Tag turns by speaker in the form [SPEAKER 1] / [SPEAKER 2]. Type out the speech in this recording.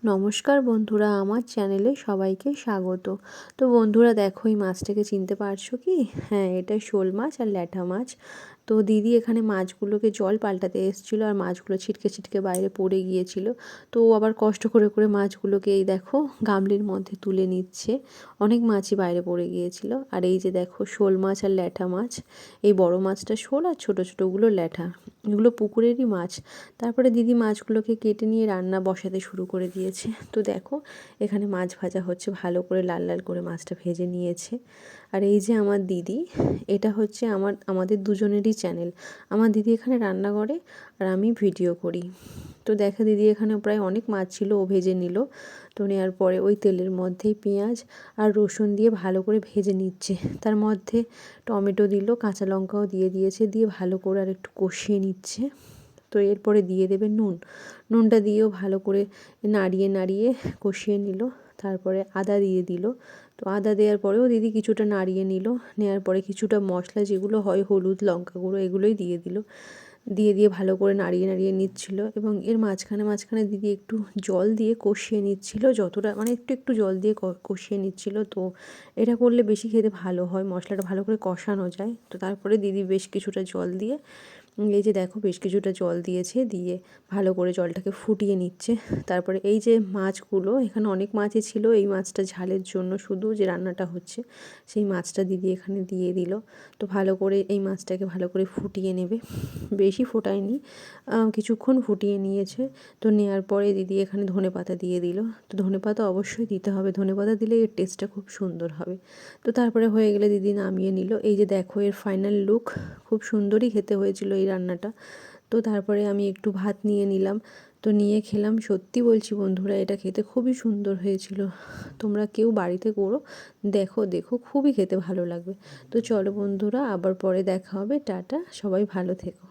[SPEAKER 1] নমস্কার বন্ধুরা, আমার চ্যানেলে সবাইকে স্বাগত। তো বন্ধুরা দেখো, এই মাছটাকে চিনতে পারছো কি? হ্যাঁ, এটা শোল মাছ আর ল্যাঠা মাছ। তো দিদি এখানে মাছগুলোকে জল পাল্টাতে এসেছিলো, আর মাছগুলো ছিটকে ছিটকে বাইরে পড়ে গিয়েছিল। তো ও আবার কষ্ট করে করে মাছগুলোকে এই দেখো গামলির মধ্যে তুলে নিচ্ছে। অনেক মাছই বাইরে পড়ে গিয়েছিল। আর এই যে দেখো শোল মাছ আর ল্যাঠা মাছ, এই বড় মাছটা শোল আর ছোটো ছোটোগুলো ল্যাঠা, এগুলো পুকুরেরই মাছ। তারপরে দিদি মাছগুলোকে কেটে নিয়ে রান্না বসাতে শুরু করে দিয়েছে। তো দেখো এখানে মাছ ভাজা হচ্ছে, ভালো করে লাল লাল করে মাছটা ভেজে নিয়েছে। আর এই যে আমার দিদি, এটা হচ্ছে আমাদের দুজনেরই চ্যানেল। আমার দিদি এখানে রান্না করে আর আমি ভিডিও করি। তো দেখো দিদি এখানে প্রায় অনেক মাছ ছিল, ও ভেজে নিল। তো নেওয়ার পরে ওই তেলের মধ্যেই পেঁয়াজ আর রসুন দিয়ে ভালো করে ভেজে নিচ্ছে। তার মধ্যে টমেটো দিল, কাঁচা লঙ্কাও দিয়ে দিয়েছে, দিয়ে ভালো করে আর একটু কষিয়ে নিচ্ছে। তো এরপরে দিয়ে দেবে নুন। নুনটা দিয়েও ভালো করে নাড়িয়ে নাড়িয়ে কষিয়ে নিল। তারপরে আদা দিয়ে দিল। তো আদা দেওয়ার পরেও দিদি কিছুটা নাড়িয়ে নিল। নেওয়ার পরে কিছুটা মশলা যেগুলো হয়, হলুদ লঙ্কা গুঁড়ো, এগুলোই দিয়ে দিল। দিয়ে ভালো করে নাড়িয়ে নাড়িয়ে নিচ্ছিল। এবং এর মাঝখানে মাঝখানে দিদি একটু জল দিয়ে কষিয়ে নিচ্ছিল, যতটা মানে একটু একটু জল দিয়ে কষিয়ে নিচ্ছিল। তো এটা করলে বেশি খেতে ভালো হয়, মশলাটা ভালো করে কষানো যায়। তো তারপরে দিদি বেশ কিছুটা জল দিয়ে, এই যে দেখো বেশ কিছুটা জল দিয়েছে, দিয়ে ভালো করে জলটাকে ফুটিয়ে নিচ্ছে। তারপরে এই যে মাছগুলো, এখানে অনেক মাছই ছিল, এই মাছটা ঝালের জন্য শুধু যে রান্নাটা হচ্ছে সেই মাছটা দিদি এখানে দিয়ে দিল। তো ভালো করে এই মাছটাকে ভালো করে ফুটিয়ে নেবে, বেশি ফোটায়নি, কিছুক্ষণ ফুটিয়ে নিয়েছে। তো নেওয়ার পরে দিদি এখানে ধনেপাতা দিয়ে দিল। তো ধনেপাতা অবশ্যই দিতে হবে, ধনেপাতা দিলে এর টেস্টটা খুব সুন্দর হবে। তো তারপরে হয়ে গেলে দিদি নামিয়ে নিল। এই যে দেখো এর ফাইনাল লুক, খুব সুন্দরই খেতে হয়েছিল এই রান্নাটা। তো তারপরে আমি একটু ভাত নিয়ে নিলাম, তো নিয়ে খেলাম। সত্যি বলছি বন্ধুরা, এটা খেতে খুবই সুন্দর হয়েছিল। তোমরা কেউ বাড়িতে করো, দেখো দেখো খুবই খেতে ভালো লাগবে। তো চলো বন্ধুরা, আবার পরে দেখা হবে। টাটা, সবাই ভালো থেকো।